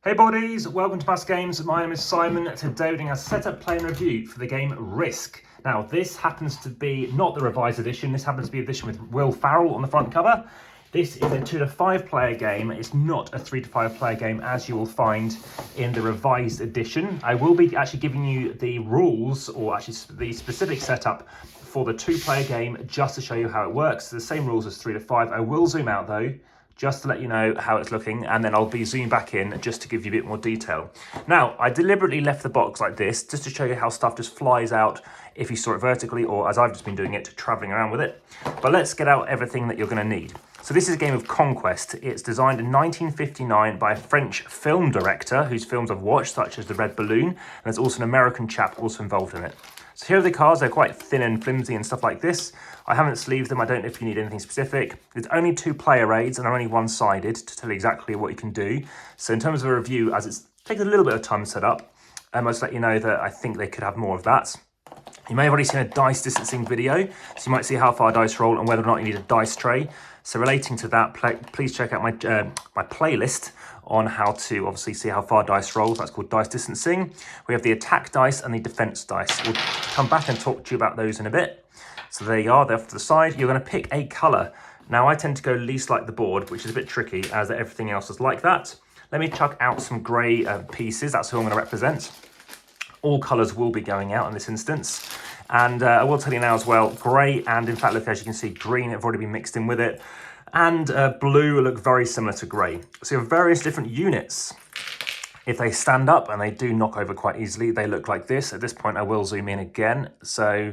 Hey buddies, welcome to AmassGames. My name is Simon. Today we're doing a setup, play and review for the game Risk. Now this happens to be not the revised edition, this happens to be an edition with Will Ferrell on the front cover. This is a 2 to 5 player game. It's not a 3 to 5 player game as you will find in the revised edition. I will be actually giving you the rules, or actually the specific setup for the 2 player game just to show you how it works. The same rules as 3 to 5. I will zoom out though, just to let you know how it's looking, and then I'll be zooming back in just to give you a bit more detail. Now, I deliberately left the box like this just to show you how stuff just flies out if you saw it vertically, or as I've just been doing it, traveling around with it. But let's get out everything that you're gonna need. So this is a game of conquest. It's designed in 1959 by a French film director whose films I've watched, such as The Red Balloon, and there's also an American chap also involved in it. So here are the cards. They're quite thin and flimsy and stuff like this. I haven't sleeved them. I don't know if you need anything specific. There's only 2 player raids and they're only one-sided to tell you exactly what you can do. So in terms of a review, as it's taken a little bit of time to set up, I'll just let you know that I think they could have more of that. You may have already seen a dice distancing video, so you might see how far dice roll and whether or not you need a dice tray. So relating to that, please check out my playlist on how to obviously see how far dice rolls. That's called dice distancing. We have the attack dice and the defense dice. We'll come back and talk to you about those in a bit. So there you are, they're off to the side. You're going to pick a color. Now I tend to go least like the board, which is a bit tricky as everything else is like that. Let me chuck out some gray pieces. That's who I'm going to represent. All colors will be going out in this instance. And I will tell you now as well, grey and in fact, look, as you can see, green have already been mixed in with it. And blue look very similar to grey. So you have various different units. If they stand up, and they do knock over quite easily, they look like this. At this point, I will zoom in again. So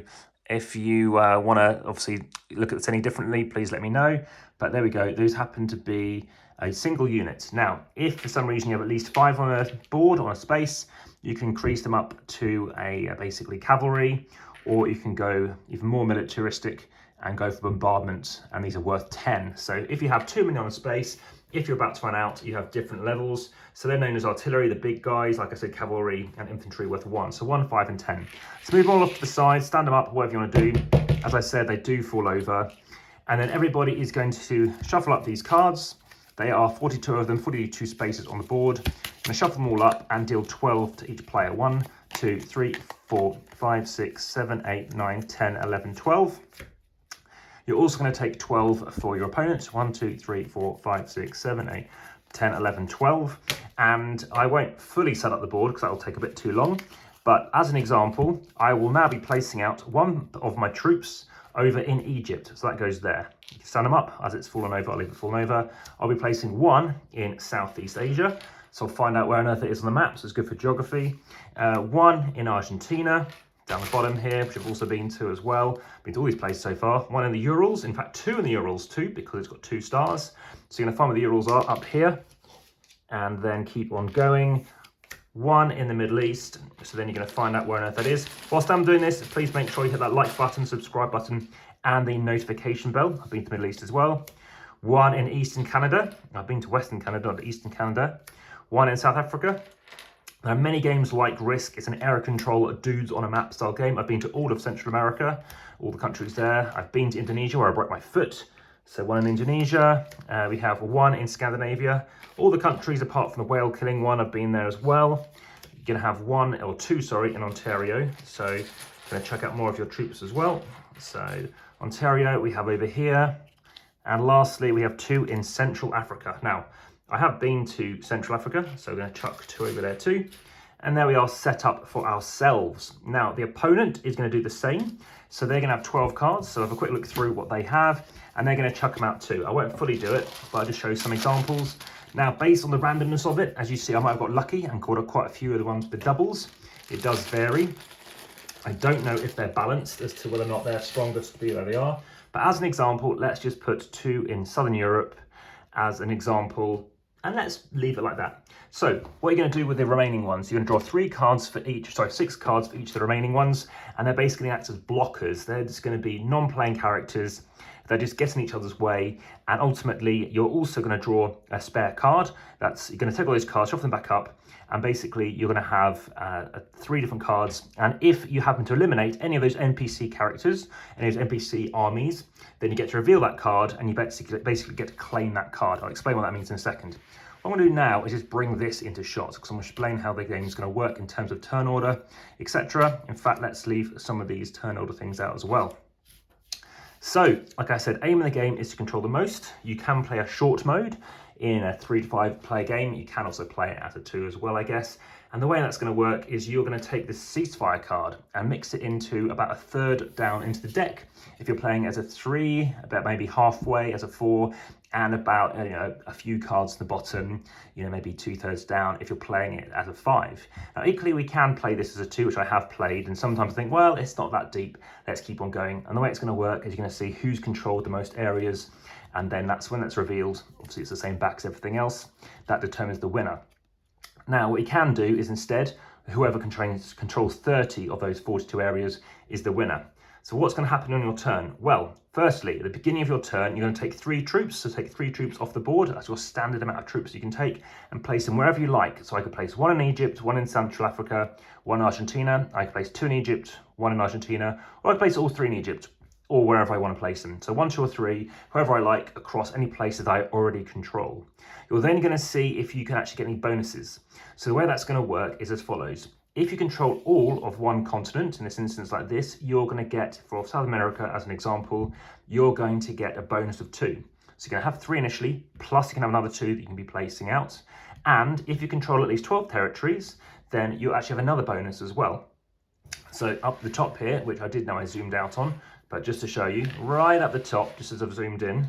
if you want to obviously look at this any differently, please let me know. But there we go. Those happen to be a single unit. Now, if for some reason you have at least 5 on a board, on a space, you can increase them up to a basically cavalry, or you can go even more militaristic and go for bombardment, and these are worth 10. So if you have too many on a space, if you're about to run out, you have different levels. So they're known as artillery, the big guys, like I said, cavalry and infantry worth 1. So 1, 5 and 10. So move them all off to the side, stand them up, whatever you want to do. As I said, they do fall over. And then everybody is going to shuffle up these cards. They are 42 of them, 42 spaces on the board. I'm gonna shuffle them all up and deal 12 to each player. 1, 2, 3, 4, 5, 6, 7, 8, 9, 10, 11, 12. You're also going to take 12 for your opponent. 1, 2, 3, 4, 5, 6, 7, 8, 10, 11, 12. And I won't fully set up the board because that will take a bit too long. But as an example, I will now be placing out one of my troops over in Egypt. So that goes there. You can stand them up. As it's fallen over, I'll leave it fallen over. I'll be placing one in Southeast Asia. So I'll find out where on earth it is on the map. So it's good for geography. One in Argentina. Down the bottom here, which I've also been to as well. Been to all these places so far. One in the Urals, in fact 2 in the Urals too, because it's got 2 stars. So you're gonna find where the Urals are up here, and then keep on going. 1 in the Middle East, so then you're gonna find out where on earth that is. Whilst I'm doing this, please make sure you hit that like button, subscribe button, and the notification bell. I've been to the Middle East as well. 1 in Eastern Canada. I've been to Western Canada, not Eastern Canada. 1 in South Africa. Now, many games like Risk, it's an area control dudes on a map style game. I've been to all of Central America, all the countries there. I've been to Indonesia where I broke my foot. So 1 in Indonesia. We have 1 in Scandinavia. All the countries apart from the whale killing one, I've been there as well. You're gonna have 1 or 2, sorry, in Ontario. So gonna check out more of your troops as well. So Ontario we have over here. And lastly, we have 2 in Central Africa. Now, I have been to Central Africa, so we're going to chuck 2 over there too. And there we are set up for ourselves. Now, the opponent is going to do the same. So they're going to have 12 cards. So have a quick look through what they have, and they're going to chuck them out too. I won't fully do it, but I'll just show you some examples. Now, based on the randomness of it, as you see, I might have got lucky and caught up quite a few of the ones with doubles. It does vary. I don't know if they're balanced as to whether or not they're strongest to be where they are. But as an example, let's just put 2 in Southern Europe as an example. And let's leave it like that. So what you're going to do with the remaining ones, you're going to draw 6 cards for each of the remaining ones, and they're basically act as blockers. They're just going to be non-playing characters. They're just getting each other's way, and ultimately you're also going to draw a spare card. You're going to take all those cards, shuffle them back up, and basically you're going to have 3 different cards. And if you happen to eliminate any of those NPC characters, any of those NPC armies, then you get to reveal that card, and you basically get to claim that card. I'll explain what that means in a second. What I'm going to do now is just bring this into shots because I'm going to explain how the game is going to work in terms of turn order, etc. In fact, let's leave some of these turn order things out as well. So, like I said, aim in the game is to control the most. You can play a short mode in a 3 to 5 player game. You can also play it at a 2 as well, I guess. And the way that's going to work is you're going to take this ceasefire card and mix it into about a third down into the deck. If you're playing as a 3, about maybe halfway as a 4, and about a few cards at the bottom, maybe 2/3 down if you're playing it as a 5. Now, equally, we can play this as a 2, which I have played, and sometimes I think, well, it's not that deep. Let's keep on going. And the way it's going to work is you're going to see who's controlled the most areas, and then that's when that's revealed. Obviously, it's the same back as everything else. That determines the winner. Now, what you can do is instead, whoever controls 30 of those 42 areas is the winner. So what's going to happen on your turn? Well, firstly, at the beginning of your turn, you're going to take 3 troops. So take 3 troops off the board. That's your standard amount of troops you can take, and place them wherever you like. So I could place 1 in Egypt, 1 in Central Africa, 1 in Argentina. I could place 2 in Egypt, 1 in Argentina, or I could place all 3 in Egypt, or wherever I want to place them. So 1, 2, or 3, whoever I like, across any places I already control. You're then going to see if you can actually get any bonuses. So the way that's going to work is as follows. If you control all of one continent, in this instance like this, you're going to get, for South America as an example, you're going to get a bonus of 2. So you're going to have 3 initially, plus you can have another 2 that you can be placing out. And if you control at least 12 territories, then you actually have another bonus as well. So up the top here, which I did know I zoomed out on, but just to show you, right up the top, just as I've zoomed in,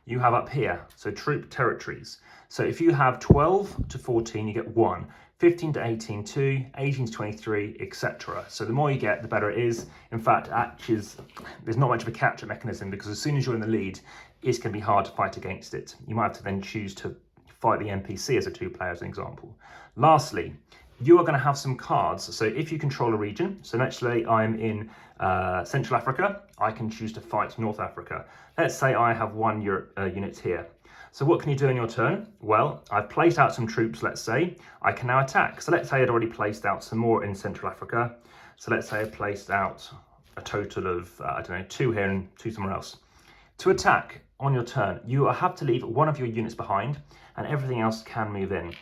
you have up here, so troop territories. So if you have 12 to 14, you get 1. 15 to 18, 2, 18 to 23, etc. So the more you get, the better it is. In fact, there's not much of a capture mechanism because as soon as you're in the lead, it's going to be hard to fight against it. You might have to then choose to fight the NPC as a 2-player, as an example. Lastly, you are going to have some cards. So if you control a region, so let's say I'm in Central Africa, I can choose to fight North Africa. Let's say I have 1 unit here. So what can you do in your turn? Well, I've placed out some troops, let's say. I can now attack. So let's say I'd already placed out some more in Central Africa. So let's say I placed out a total of, 2 here and 2 somewhere else. To attack on your turn, you have to leave 1 of your units behind and everything else can move in.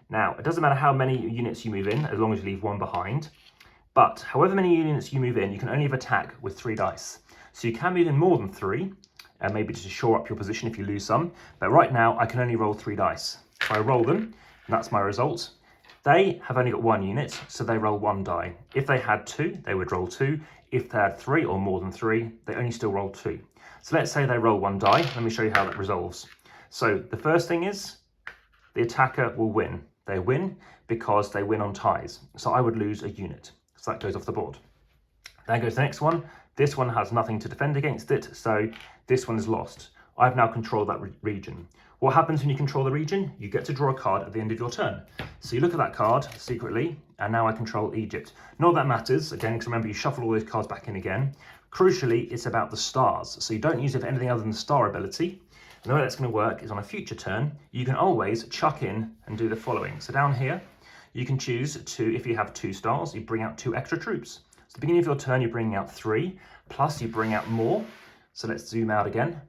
Now, it doesn't matter how many units you move in, as long as you leave 1 behind. But however many units you move in, you can only have attack with 3 dice. So you can move in more than 3, maybe just to shore up your position if you lose some. But right now, I can only roll 3 dice. So I roll them, and that's my result. They have only got 1 unit, so they roll 1 die. If they had 2, they would roll 2. If they had 3 or more than 3, they only still roll 2. So let's say they roll 1 die. Let me show you how that resolves. So the first thing is, the attacker will win. They win because they win on ties. So I would lose a unit. So that goes off the board. Then goes the next one. This one has nothing to defend against it, so this one is lost. I've now controlled that region. What happens when you control the region? You get to draw a card at the end of your turn. So you look at that card secretly, and now I control Egypt. Not that matters, again, because remember you shuffle all those cards back in again. Crucially, it's about the stars. So you don't use it for anything other than the star ability. And the way that's going to work is on a future turn, you can always chuck in and do the following. So down here, you can choose to, if you have 2 stars, you bring out 2 extra troops. So at the beginning of your turn, you're bringing out 3, plus you bring out more. So let's zoom out again.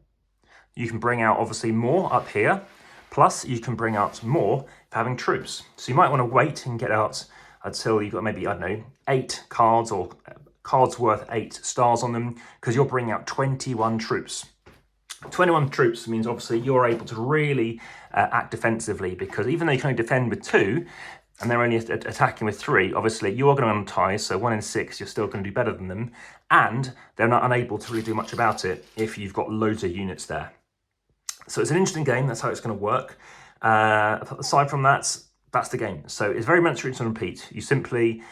You can bring out obviously more up here, plus you can bring out more for having troops. So you might want to wait and get out until you've got maybe, 8 cards or cards worth 8 stars on them, because you're bringing out 21 troops. 21 troops means obviously you're able to really act defensively, because even though you can only defend with 2, and they're only attacking with 3, obviously you are going to on ties, so 1 in 6, you're still going to do better than them, and they're not unable to really do much about it if you've got loads of units there. So it's an interesting game, that's how it's going to work. Aside from that, that's the game. So it's very much rinse and repeat. You simply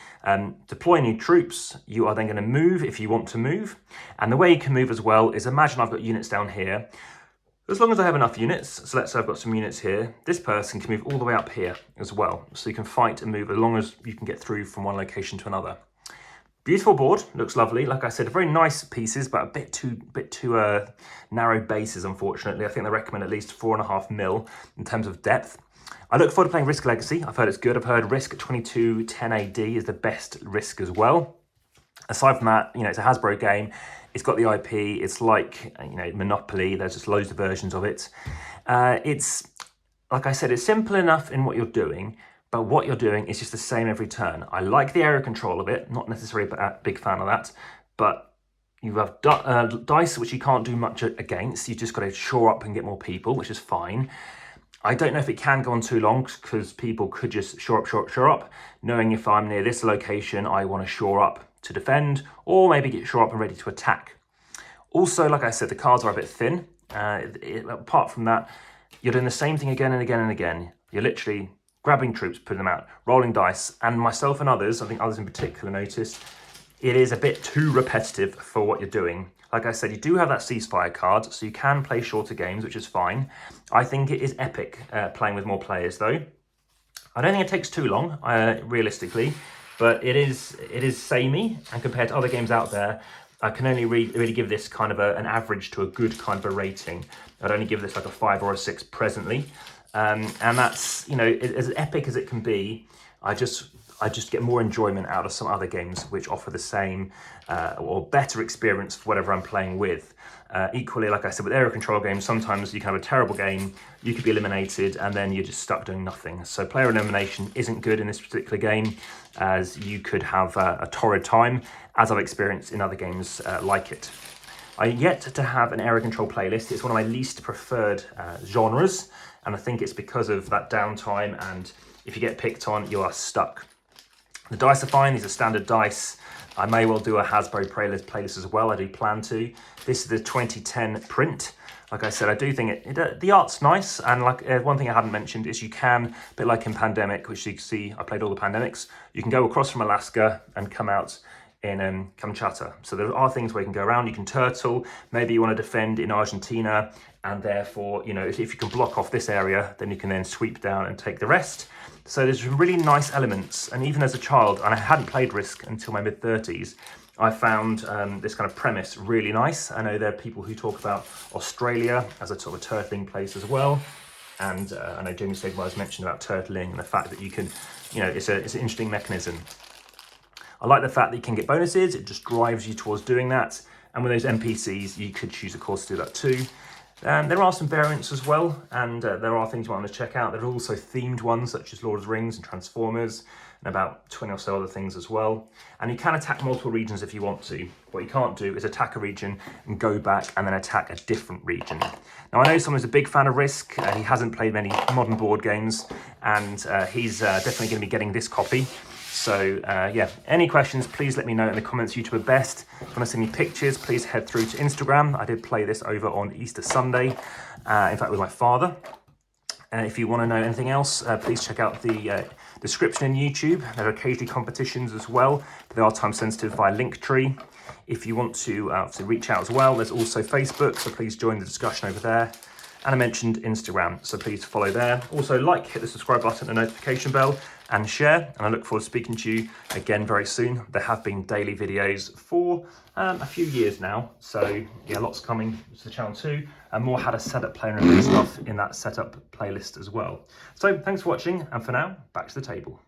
deploy new troops, you are then going to move if you want to move, and the way you can move as well is, imagine I've got units down here. As long as I have enough units, so let's say I've got some units here, this person can move all the way up here as well. So you can fight and move as long as you can get through from one location to another. Beautiful board, looks lovely. Like I said, very nice pieces, but a bit too narrow bases, unfortunately. I think they recommend at least 4.5 mil in terms of depth. I look forward to playing Risk Legacy. I've heard it's good. I've heard Risk 2210 AD is the best Risk as well. Aside from that, it's a Hasbro game. It's got the IP. It's like, Monopoly. There's just loads of versions of it. It's like I said, it's simple enough in what you're doing, but what you're doing is just the same every turn. I like the area control of it, not necessarily a big fan of that, but you have dice which you can't do much against. You've just got to shore up and get more people, which is fine. I don't know if it can go on too long because people could just shore up, knowing if I'm near this location, I want to shore up to defend, or maybe get shore up and ready to attack. Also, like I said, the cards are a bit thin. Apart from that, you're doing the same thing again and again and again. You're literally grabbing troops, putting them out, rolling dice, and myself and others, I think others in particular noticed, it is a bit too repetitive for what you're doing. Like I said, you do have that ceasefire card, so you can play shorter games, which is fine. I think it is epic playing with more players, though. I don't think it takes too long, realistically, but it is samey, and compared to other games out there, I can only really give this kind of an average to a good kind of a rating. I'd only give this like a 5 or a 6 presently, and that's, you know, as epic as it can be. I just get more enjoyment out of some other games which offer the same or better experience for whatever I'm playing with. Equally, like I said, with area control games, sometimes you can have a terrible game, you could be eliminated, and then you're just stuck doing nothing. So player elimination isn't good in this particular game, as you could have a torrid time, as I've experienced in other games like it. I yet to have an area control playlist. It's one of my least preferred genres, and I think it's because of that downtime, and if you get picked on, you are stuck. The dice are fine, these are standard dice. I may well do a Hasbro playlist as well, I do plan to. This is the 2010 print. Like I said, I do think the art's nice, and like one thing I hadn't mentioned is you can, a bit like in Pandemic, which you can see, I played all the Pandemics, you can go across from Alaska and come out in Kamchatka. So there are things where you can go around, you can turtle, maybe you want to defend in Argentina, and therefore, you know, if you can block off this area, then you can then sweep down and take the rest. So there's some really nice elements, and even as a child, and I hadn't played Risk until my mid-30s, I found this kind of premise really nice. I know there are people who talk about Australia as a sort of turtling place as well, and I know Jamie Stegmaier mentioned about turtling and the fact that you can, you know, it's an interesting mechanism. I like the fact that you can get bonuses, it just drives you towards doing that, and with those NPCs, you could choose, of course, to do that too. There are some variants as well, and there are things you want to check out. There are also themed ones, such as Lord of the Rings and Transformers, and about 20 or so other things as well. And you can attack multiple regions if you want to. What you can't do is attack a region and go back and then attack a different region. Now, I know someone's a big fan of Risk. He hasn't played many modern board games, and he's definitely going to be getting this copy. So yeah, any questions, please let me know in the comments. YouTube are best. If you want to send me pictures, please head through to Instagram. I did play this over on Easter Sunday, in fact with my father. If you want to know anything else, please check out the description in YouTube. There are occasionally competitions as well, but they are time sensitive via Linktree. If you want to reach out as well, there's also Facebook, so please join the discussion over there. And I mentioned Instagram, so please follow there. Also like, hit the subscribe button and notification bell, and share. And I look forward to speaking to you again very soon. There have been daily videos for a few years now. So yeah, lots coming to the channel too. And more how to set up player and stuff in that setup playlist as well. So thanks for watching. And for now, back to the table.